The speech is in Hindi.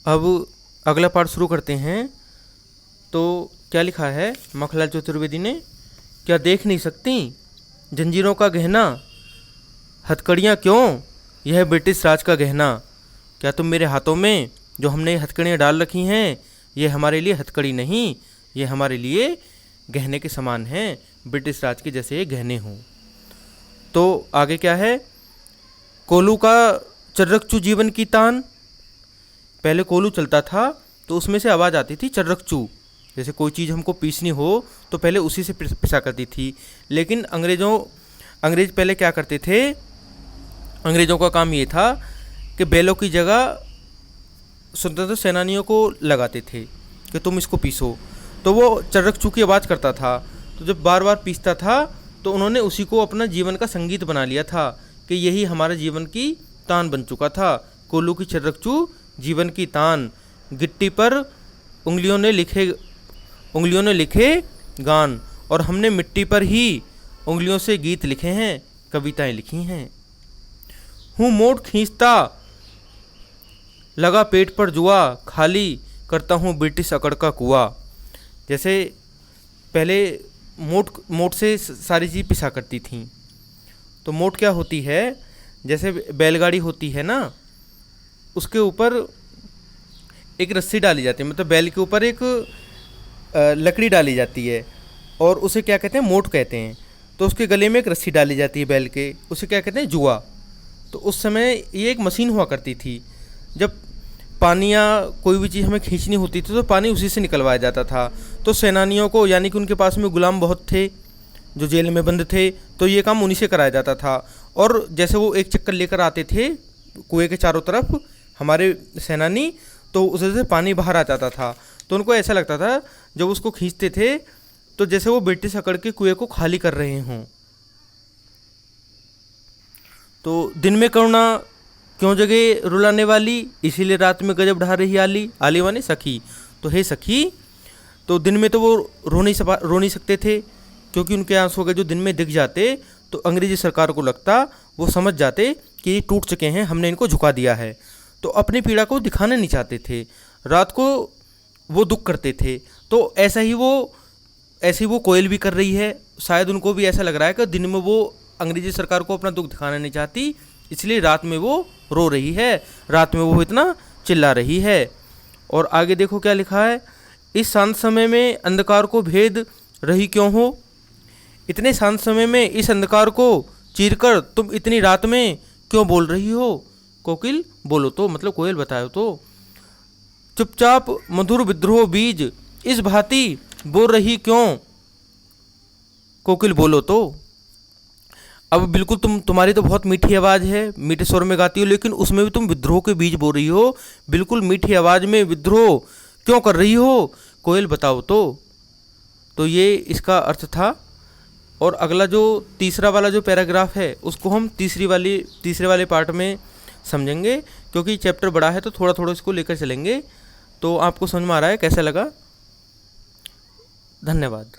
अब अगला पाठ शुरू करते हैं। तो क्या लिखा है मखनलाल चतुर्वेदी ने, क्या देख नहीं सकती जंजीरों का गहना, हथकड़ियाँ क्यों यह ब्रिटिश राज का गहना। क्या तुम मेरे हाथों में जो हमने हथकड़ियाँ डाल रखी हैं, ये हमारे लिए हथकड़ी नहीं, ये हमारे लिए गहने के समान हैं, ब्रिटिश राज के जैसे ये गहने हों। तो आगे क्या है, कोलू का चर्रकचू जीवन की तान। पहले कोलू चलता था तो उसमें से आवाज़ आती थी चर्रकचू, जैसे कोई चीज़ हमको पीसनी हो तो पहले उसी से पिसा करती थी। लेकिन अंग्रेज पहले क्या करते थे, अंग्रेज़ों का काम ये था कि बैलों की जगह स्वतंत्रता सेनानियों को लगाते थे कि तुम इसको पीसो, तो वो चर्रकचू की आवाज़ करता था। तो जब बार बार पीसता था तो उन्होंने उसी को अपना जीवन का संगीत बना लिया था कि यही हमारे जीवन की तान बन चुका था। कोल्लू की चर्रकचू जीवन की तान, गिट्टी पर उंगलियों ने लिखे गान, और हमने मिट्टी पर ही उंगलियों से गीत लिखे हैं, कविताएं लिखी हैं। हूँ मोट खींचता लगा पेट पर जुआ, खाली करता हूँ ब्रिटिश अकड़ का कुआं। जैसे पहले मोट से सारी चीज़ पिसा करती थी। तो मोट क्या होती है, जैसे बैलगाड़ी होती है ना, उसके ऊपर एक रस्सी डाली जाती है, मतलब बैल के ऊपर एक लकड़ी डाली जाती है और उसे क्या कहते हैं, मोट कहते हैं। तो उसके गले में एक रस्सी डाली जाती है बैल के, उसे क्या कहते हैं, जुआ। तो उस समय ये एक मशीन हुआ करती थी, जब पानी या कोई भी चीज़ हमें खींचनी होती थी तो पानी उसी से निकलवाया जाता था। तो सेनानियों को, यानी कि उनके पास में गुलाम बहुत थे जो जेल में बंद थे, तो ये काम उन्हीं से कराया जाता था। और जैसे वो एक चक्कर लेकर आते थे कुएं के चारों तरफ हमारे सेनानी, तो उससे से पानी बाहर आ जाता था। तो उनको ऐसा लगता था जब उसको खींचते थे तो जैसे वो ब्रिटिश अकड़ के कुएं को खाली कर रहे हों। तो दिन में करुणा क्यों जगे रुलाने वाली, इसीलिए रात में गजब ढा रही आली। आली माने सखी। तो हे सखी, तो दिन में तो वो रो नहीं सकते थे, क्योंकि उनके आंसू अगर जो दिन में दिख जाते तो अंग्रेजी सरकार को लगता, वो समझ जाते कि ये टूट चुके हैं, हमने इनको झुका दिया है। तो अपनी पीड़ा को दिखाना नहीं चाहते थे, रात को वो दुख करते थे। तो ऐसे ही वो कोयल भी कर रही है। शायद उनको भी ऐसा लग रहा है कि दिन में वो अंग्रेजी सरकार को अपना दुख दिखाना नहीं चाहती, इसलिए रात में वो रो रही है, रात में वो इतना चिल्ला रही है। और आगे देखो क्या लिखा है, इस शांत समय में अंधकार को भेद रही क्यों हो, इतने शांत समय में इस अंधकार को चीरकर तुम इतनी रात में क्यों बोल रही हो। कोकिल बोलो तो, मतलब कोयल बताओ तो, चुपचाप मधुर विद्रोह बीज इस भांति बोल रही क्यों, कोकिल बोलो तो। अब बिल्कुल तुम्हारी तो बहुत मीठी आवाज़ है, मीठे स्वर में गाती हो, लेकिन उसमें भी तुम विद्रोह के बीज बो रही हो, बिल्कुल मीठी आवाज़ में विद्रोह क्यों कर रही हो, कोयल बताओ तो। तो ये इसका अर्थ था। और अगला जो तीसरा वाला जो पैराग्राफ है उसको हम तीसरे वाले पार्ट में समझेंगे, क्योंकि चैप्टर बड़ा है तो थोड़ा थोड़ा इसको लेकर चलेंगे। तो आपको समझ में आ रहा है, कैसा लगा? धन्यवाद।